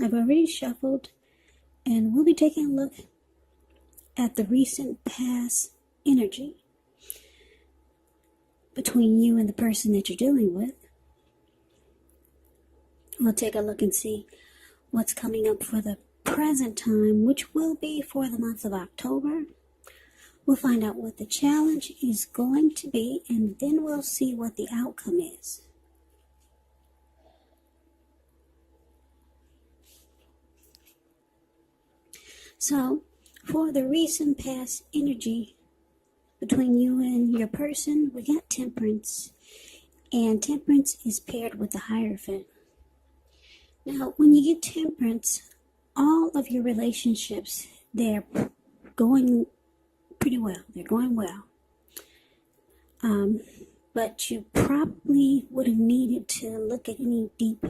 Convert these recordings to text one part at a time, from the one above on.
I've already shuffled, and we'll be taking a look at the recent past energy between you and the person that you're dealing with. We'll take a look and see what's coming up for the present time, which will be for the month of October. We'll find out what the challenge is going to be, and then we'll see what the outcome is. So, for the recent past energy between you and your person, we got Temperance, and Temperance is paired with the Hierophant. Now, when you get Temperance, all of your relationships, they're going pretty well. They're going well. But you probably would have needed to look at any deep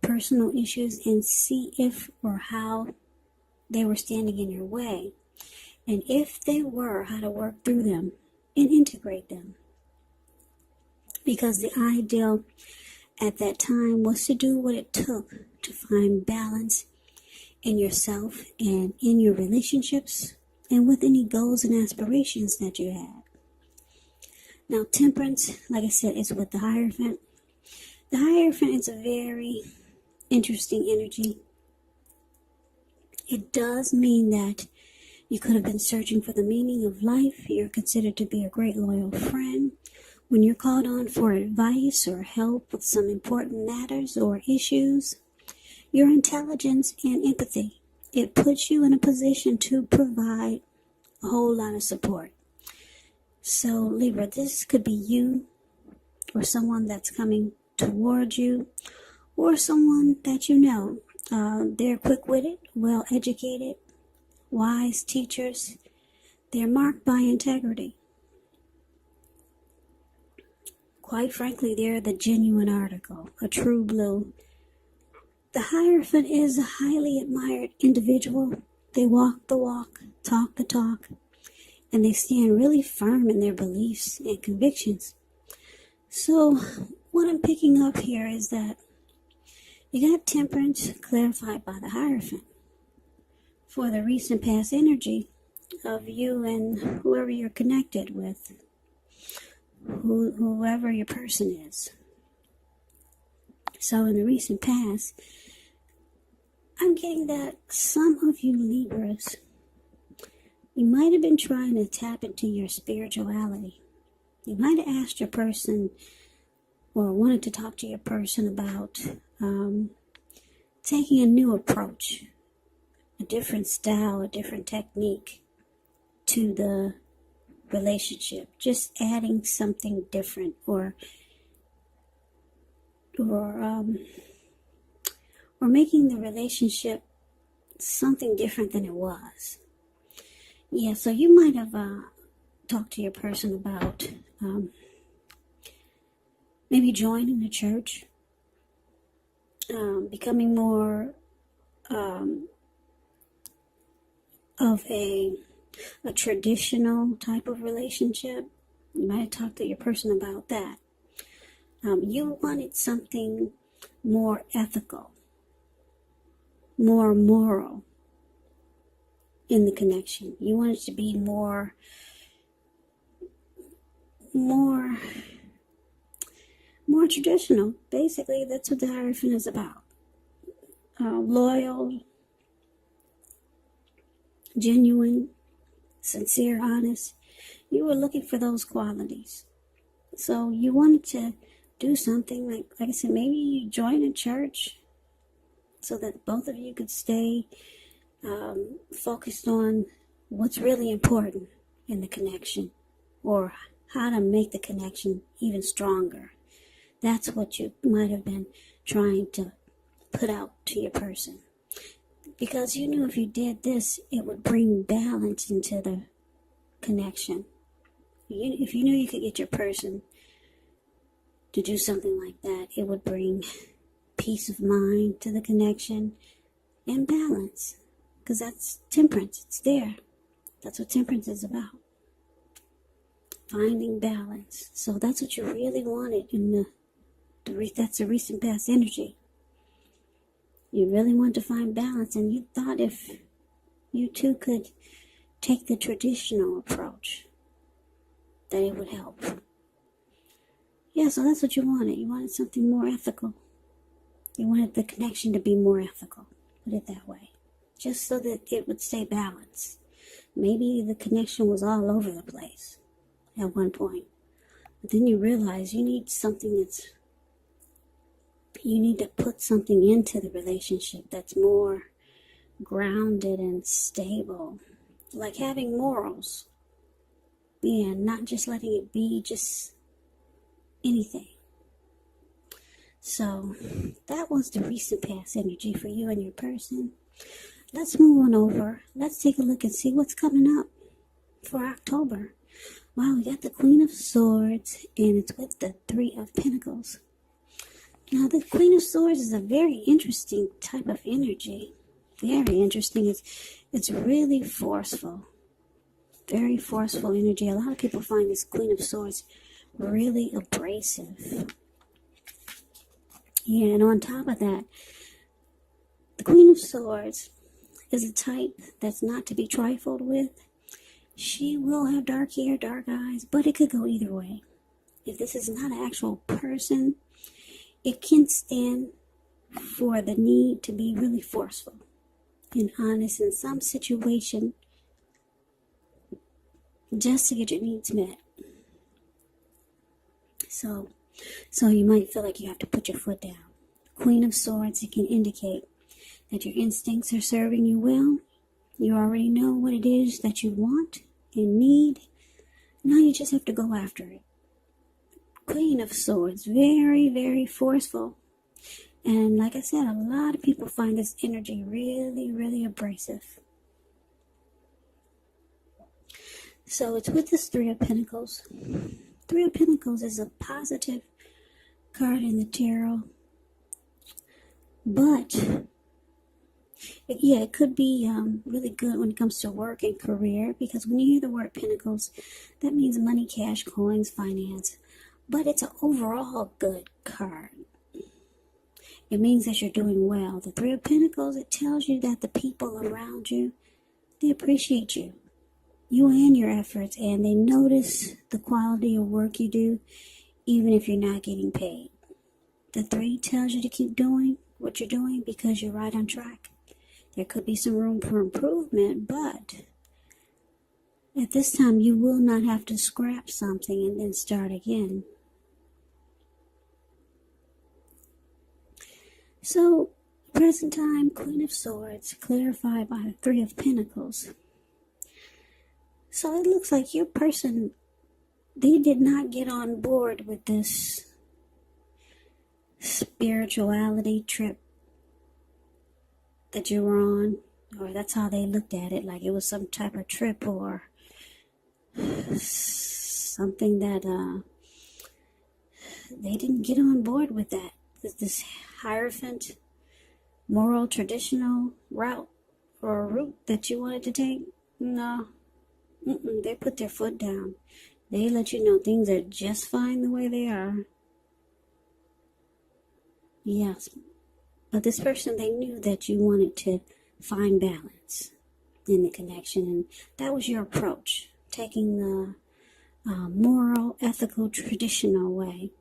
personal issues and see if or how they were standing in your way. And if they were, how to work through them and integrate them. Because the ideal at that time was to do what it took to find balance in yourself and in your relationships and with any goals and aspirations that you had. Now, Temperance, like I said, is with the Hierophant. The Hierophant is a very interesting energy. It does mean that you could have been searching for the meaning of life. You're considered to be a great loyal friend. When you're called on for advice or help with some important matters or issues, your intelligence and empathy, it puts you in a position to provide a whole lot of support. So, Libra, this could be you or someone that's coming towards you or someone that you know. They're quick-witted, well-educated, wise teachers. They're marked by integrity. Quite frankly, they're the genuine article, a true blue. The Hierophant is a highly admired individual. They walk the walk, talk the talk, and they stand really firm in their beliefs and convictions. So, what I'm picking up here is that you got Temperance clarified by the Hierophant for the recent past energy of you and whoever you're connected with, whoever your person is. So in the recent past, I'm getting that some of you Libras, you might have been trying to tap into your spirituality. You might have asked your person or wanted to talk to your person about taking a new approach, a different style, a different technique to the relationship. Just adding something different or making the relationship something different than it was. Yeah, so you might have talked to your person about maybe joining the church, becoming more of a traditional type of relationship. You might have talked to your person about that. You wanted something more ethical, more moral in the connection. You wanted to be more traditional. Basically, that's what the Hierophant is about. Loyal, genuine, sincere, honest. You were looking for those qualities. So you wanted to do something like I said, maybe you join a church so that both of you could stay focused on what's really important in the connection or how to make the connection even stronger. That's what you might have been trying to put out to your person. Because you knew if you did this, it would bring balance into the connection. If you knew you could get your person to do something like that, it would bring peace of mind to the connection and balance. Because that's Temperance. It's there. That's what Temperance is about. Finding balance. So that's what you really wanted in that's the recent past energy. You really want to find balance, and you thought if you two could take the traditional approach, that it would help. Yeah, so that's what you wanted. You wanted something more ethical. You wanted the connection to be more ethical. Put it that way. Just so that it would stay balanced. Maybe the connection was all over the place at one point. But then you realize you need to put something into the relationship that's more grounded and stable. Like having morals. Yeah, not just letting it be just anything. So, that was the recent past energy for you and your person. Let's move on over. Let's take a look and see what's coming up for October. Wow, we got the Queen of Swords, and it's with the Three of Pentacles. Now, the Queen of Swords is a very interesting type of energy. Very interesting. It's really forceful. Very forceful energy. A lot of people find this Queen of Swords really abrasive. Yeah, and on top of that, the Queen of Swords is a type that's not to be trifled with. She will have dark hair, dark eyes, but it could go either way. If this is not an actual person, it can stand for the need to be really forceful and honest in some situation just to get your needs met. So you might feel like you have to put your foot down. Queen of Swords, it can indicate that your instincts are serving you well. You already know what it is that you want and need. Now you just have to go after it. Queen of Swords, very, very forceful. And like I said, a lot of people find this energy really, really abrasive. So it's with this Three of Pentacles. Three of Pentacles is a positive card in the tarot. But, it could be really good when it comes to work and career. Because when you hear the word Pentacles, that means money, cash, coins, finance. But it's an overall good card. It means that you're doing well. The Three of Pentacles, it tells you that the people around you, they appreciate you. You and your efforts, and they notice the quality of work you do, even if you're not getting paid. The Three tells you to keep doing what you're doing because you're right on track. There could be some room for improvement, but at this time you will not have to scrap something and then start again. So, present time, Queen of Swords, clarified by the Three of Pentacles. So it looks like your person, they did not get on board with this spirituality trip that you were on. Or that's how they looked at it, like it was some type of trip or something that they didn't get on board with that. This Hierophant, moral, traditional route or route that you wanted to take. No. They put their foot down. They let you know things are just fine the way they are. Yes. But this person, they knew that you wanted to find balance in the connection. And that was your approach. Taking the moral, ethical, traditional way.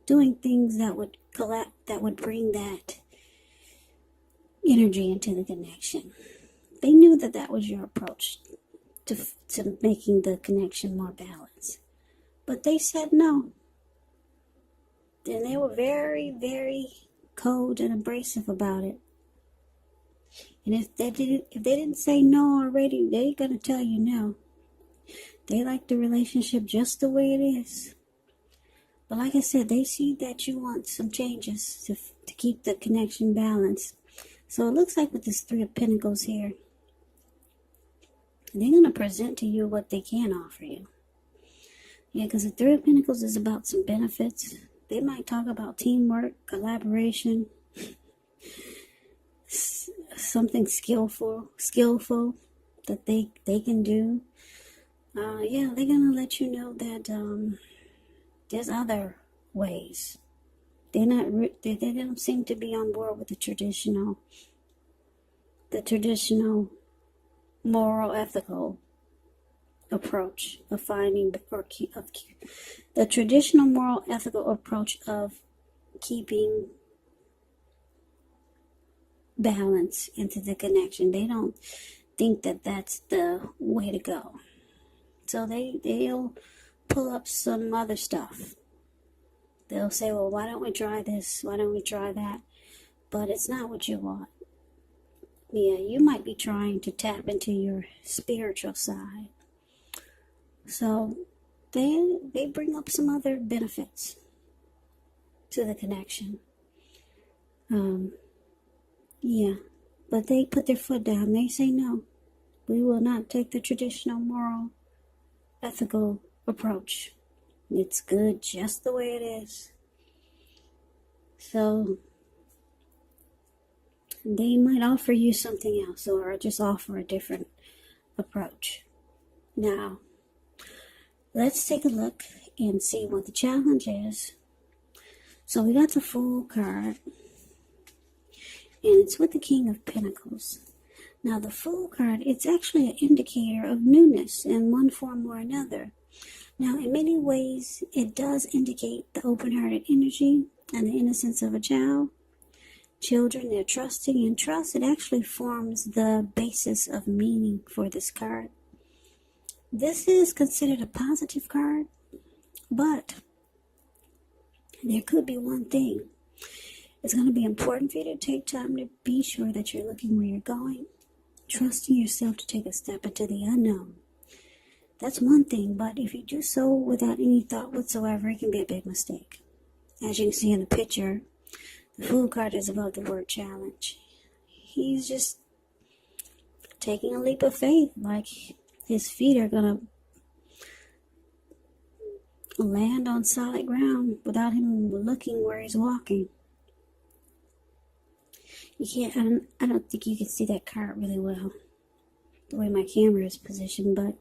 Doing things that would bring that energy into the connection. They knew that that was your approach to making the connection more balanced. But they said no. And they were very, very cold and abrasive about it. And if they didn't say no already, they're going to tell you no. They like the relationship just the way it is. But like I said, they see that you want some changes to keep the connection balanced. So it looks like with this Three of Pentacles here, they're going to present to you what they can offer you. Yeah, because the Three of Pentacles is about some benefits. They might talk about teamwork, collaboration, something skillful that they can do. They're going to let you know that there's other ways They're not. They don't seem to be on board with the traditional moral, ethical approach of finding, or of the traditional moral, ethical approach of keeping balance into the connection. They don't think that that's the way to go. So they'll pull up some other stuff. They'll say, well, why don't we try this? Why don't we try that? But it's not what you want. Yeah, you might be trying to tap into your spiritual side. So they bring up some other benefits to the connection. Yeah, but they put their foot down. They say, no, we will not take the traditional moral, ethical approach. It's good just the way it is. So they might offer you something else, or just offer a different approach. Now, let's take a look and see what the challenge is. So we got the Fool card, and it's with the King of Pentacles. Now the Fool card, it's actually an indicator of newness in one form or another. Now in many ways, it does indicate the open-hearted energy and the innocence of a child. Children, they're trusting, and trust, it actually forms the basis of meaning for this card. This is considered a positive card, but there could be one thing. It's going to be important for you to take time to be sure that you're looking where you're going, trusting yourself to take a step into the unknown. That's one thing, but if you do so without any thought whatsoever, it can be a big mistake. As you can see in the picture, the Fool card is above the word challenge. He's just taking a leap of faith, like his feet are going to land on solid ground without him looking where he's walking. You can't, I don't think you can see that card really well, the way my camera is positioned, but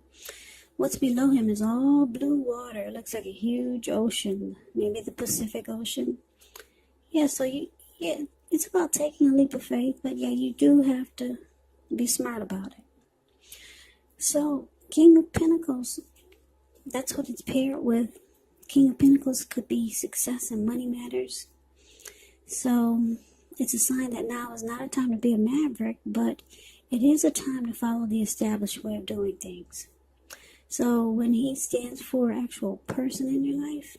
what's below him is all blue water. It looks like a huge ocean, maybe the Pacific Ocean. Yeah, so it's about taking a leap of faith, but yeah, you do have to be smart about it. So, King of Pentacles, that's what it's paired with. King of Pentacles could be success in money matters. So, it's a sign that now is not a time to be a maverick, but it is a time to follow the established way of doing things. So, when he stands for an actual person in your life,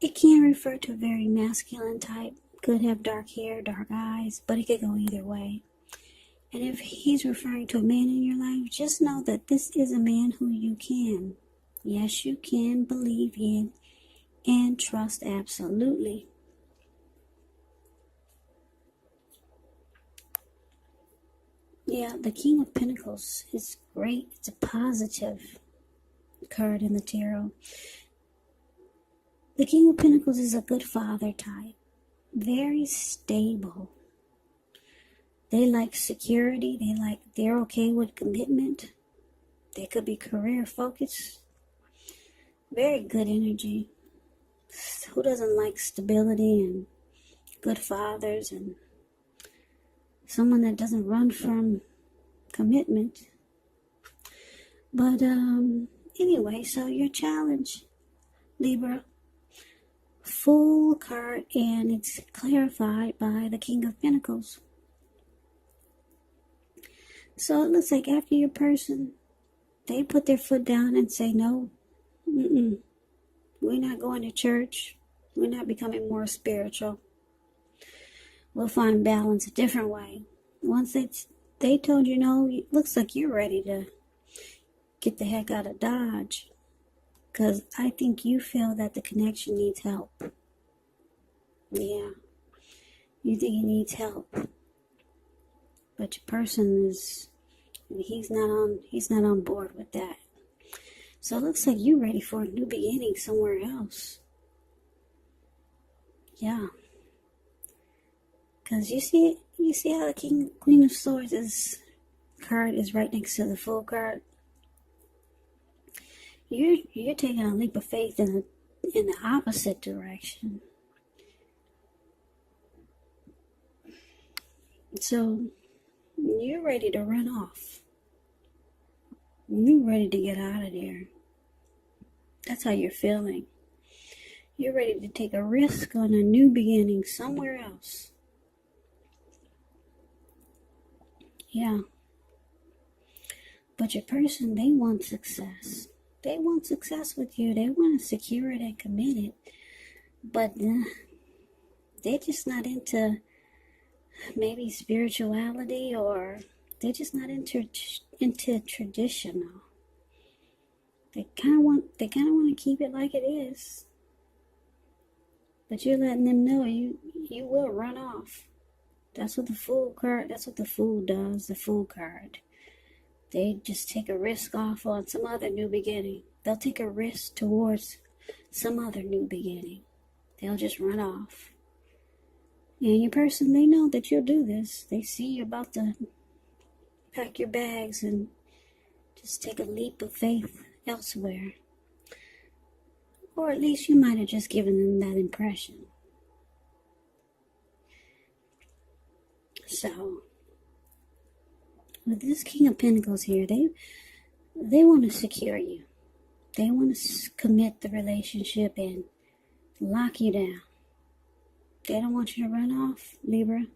it can refer to a very masculine type. Could have dark hair, dark eyes, but it could go either way. And if he's referring to a man in your life, just know that this is a man who you can. Yes, you can believe in and trust absolutely. Yeah, the King of Pentacles is great. It's a positive card in the tarot. The King of Pentacles is a good father type. Very stable. They like security. They're okay with commitment. They could be career focused. Very good energy. Who doesn't like stability and good fathers and someone that doesn't run from commitment? But anyway, so your challenge, Libra, Fool card, and it's clarified by the King of Pentacles. So it looks like after your person, they put their foot down and say, no, we're not going to church. We're not becoming more spiritual. We'll find balance a different way. Once they told you no, it looks like you're ready to get the heck out of Dodge. Because I think you feel that the connection needs help. Yeah. You think he needs help. But your person he's not on board with that. So it looks like you're ready for a new beginning somewhere else. Yeah. Because you see how the Queen of Swords card is right next to the Fool card? You're taking a leap of faith in the opposite direction. So you're ready to run off. You're ready to get out of there. That's how you're feeling. You're ready to take a risk on a new beginning somewhere else. Yeah. But your person, they want success. They want success with you. They want to secure it and commit it. But they're just not into maybe spirituality, or they're just not into traditional. They kind of want to keep it like it is. But you're letting them know you will run off. That's what the Fool card, that's what the Fool does, the Fool card. They just take a risk off on some other new beginning. They'll take a risk towards some other new beginning. They'll just run off. And your person, they know that you'll do this. They see you're about to pack your bags and just take a leap of faith elsewhere. Or at least you might have just given them that impression. So, with this King of Pentacles here, they want to secure you. They want to commit the relationship and lock you down. They don't want you to run off, Libra.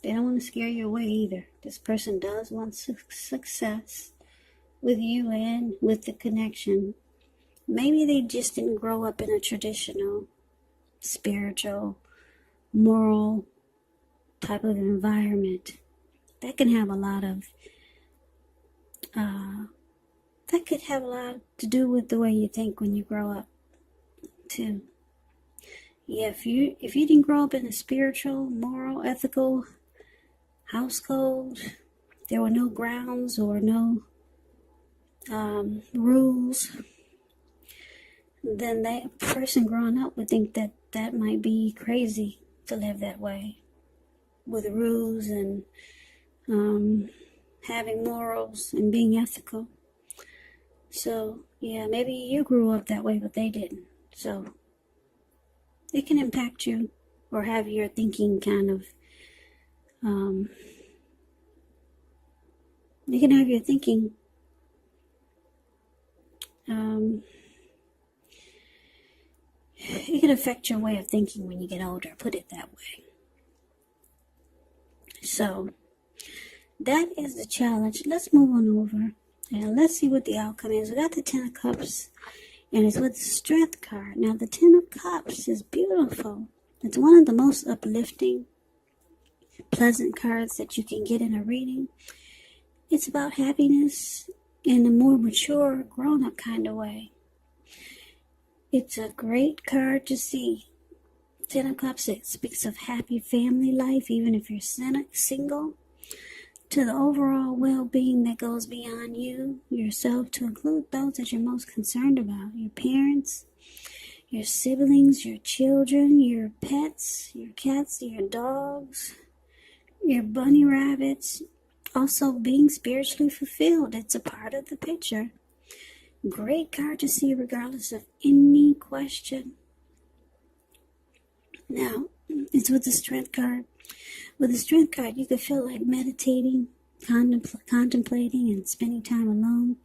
They don't want to scare you away either. This person does want success with you and with the connection. Maybe they just didn't grow up in a traditional, spiritual, moral type of environment. That can have a lot of, that could have a lot to do with the way you think when you grow up, too. Yeah, if you didn't grow up in a spiritual, moral, ethical household, there were no grounds or no rules, then that person growing up would think that might be crazy to live that way, with rules and having morals and being ethical. So, yeah, maybe you grew up that way, but they didn't. So, it can impact you or have your thinking kind of, you can have your thinking, it can affect your way of thinking when you get older, put it that way. So, that is the challenge. Let's move on over and let's see what the outcome is. We got the Ten of Cups, and it's with the Strength card. Now, the Ten of Cups is beautiful. It's one of the most uplifting, pleasant cards that you can get in a reading. It's about happiness in a more mature, grown-up kind of way. It's a great card to see. Ten of Cups, it speaks of happy family life, even if you're single, to the overall well-being that goes beyond you, yourself, to include those that you're most concerned about, your parents, your siblings, your children, your pets, your cats, your dogs, your bunny rabbits. Also being spiritually fulfilled. It's a part of the picture. Great card to see regardless of any question. Now, it's with the Strength card. With the Strength card, you could feel like meditating, contemplating, and spending time alone,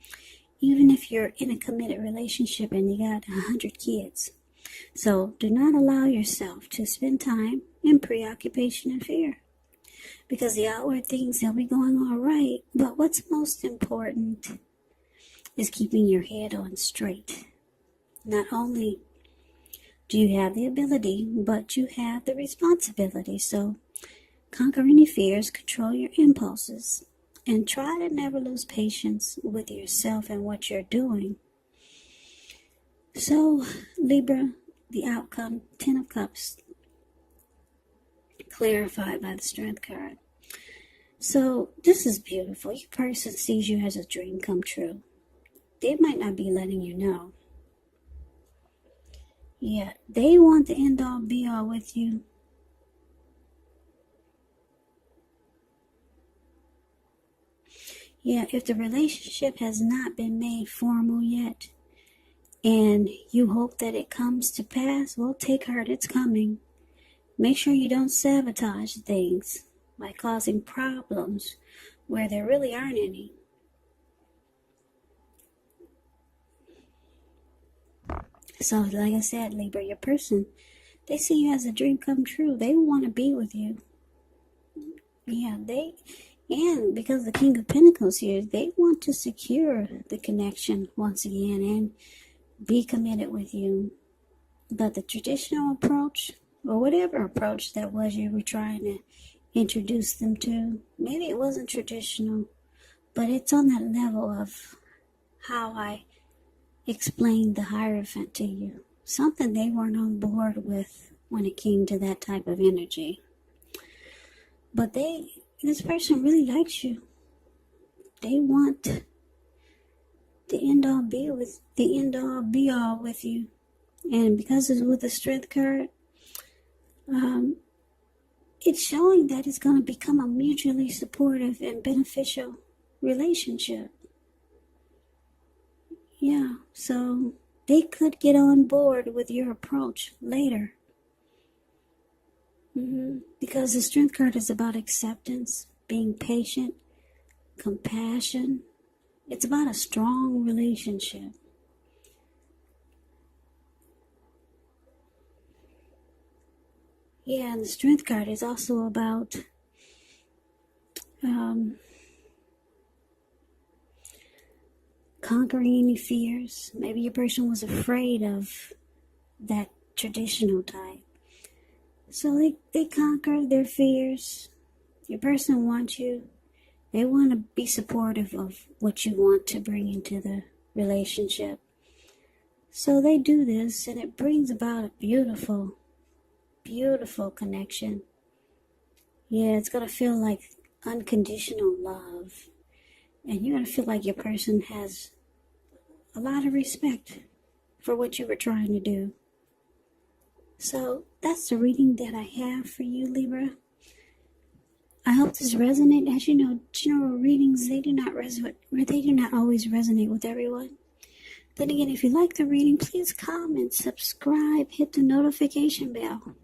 even if you're in a committed relationship and you got 100 kids. So, do not allow yourself to spend time in preoccupation and fear. Because the outward things, they'll be going all right. But what's most important is keeping your head on straight. Not only do you have the ability, but you have the responsibility. So conquer any fears, control your impulses, and try to never lose patience with yourself and what you're doing. So, Libra, the outcome, Ten of Cups, clarified by the Strength card. So, this is beautiful. Your person sees you as a dream come true. They might not be letting you know. Yeah, they want the end-all, be-all with you. Yeah, if the relationship has not been made formal yet, and you hope that it comes to pass, well, take heart, it's coming. Make sure you don't sabotage things by causing problems where there really aren't any. So, like I said, Libra, your person, they see you as a dream come true. They want to be with you. Yeah, and because the King of Pentacles here, they want to secure the connection once again and be committed with you. But the traditional approach, or whatever approach that was you were trying to introduce them to, maybe it wasn't traditional, but it's on that level of how I explained the Hierophant to you. Something they weren't on board with when it came to that type of energy. But this person really likes you. They want the end all be all with you. And because it's with the Strength card, it's showing that it's going to become a mutually supportive and beneficial relationship. Yeah, so they could get on board with your approach later. Because the Strength card is about acceptance, being patient, compassion. It's about a strong relationship. Yeah, and the Strength card is also about conquering any fears. Maybe your person was afraid of that traditional type. So they conquered their fears. Your person wants you. They want to be supportive of what you want to bring into the relationship. So they do this, and it brings about a beautiful, beautiful connection. Yeah, it's going to feel like unconditional love. And you're going to feel like your person has a lot of respect for what you were trying to do. So that's the reading that I have for you, Libra. I hope this resonates. As you know, general readings, they do not always resonate with everyone. Then again, if you like the reading, please comment, subscribe, hit the notification bell.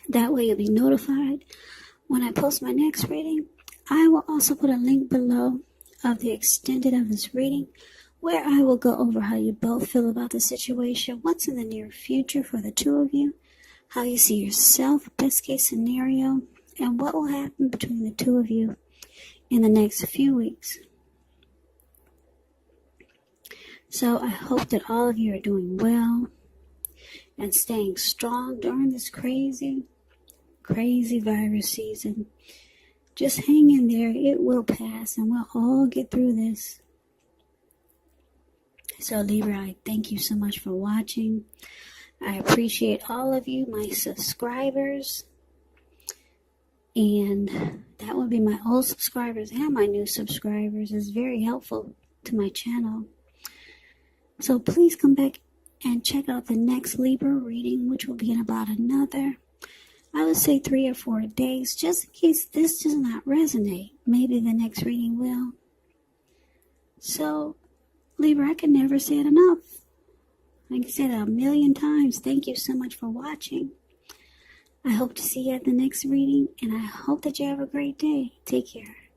That way you'll be notified when I post my next reading. I will also put a link below of the extended of this reading, where I will go over how you both feel about the situation, what's in the near future for the two of you, how you see yourself, best case scenario, and what will happen between the two of you in the next few weeks. So I hope that all of you are doing well and staying strong during this crazy, crazy virus season. Just hang in there. It will pass, and we'll all get through this. So Libra, I thank you so much for watching. I appreciate all of you, my subscribers. And that would be my old subscribers and my new subscribers. It's very helpful to my channel. So please come back and check out the next Libra reading, which will be in about another, I would say 3 or 4 days, just in case this does not resonate. Maybe the next reading will. So, Libra, I can never say it enough. I can say that 1,000,000 times. Thank you so much for watching. I hope to see you at the next reading, and I hope that you have a great day. Take care.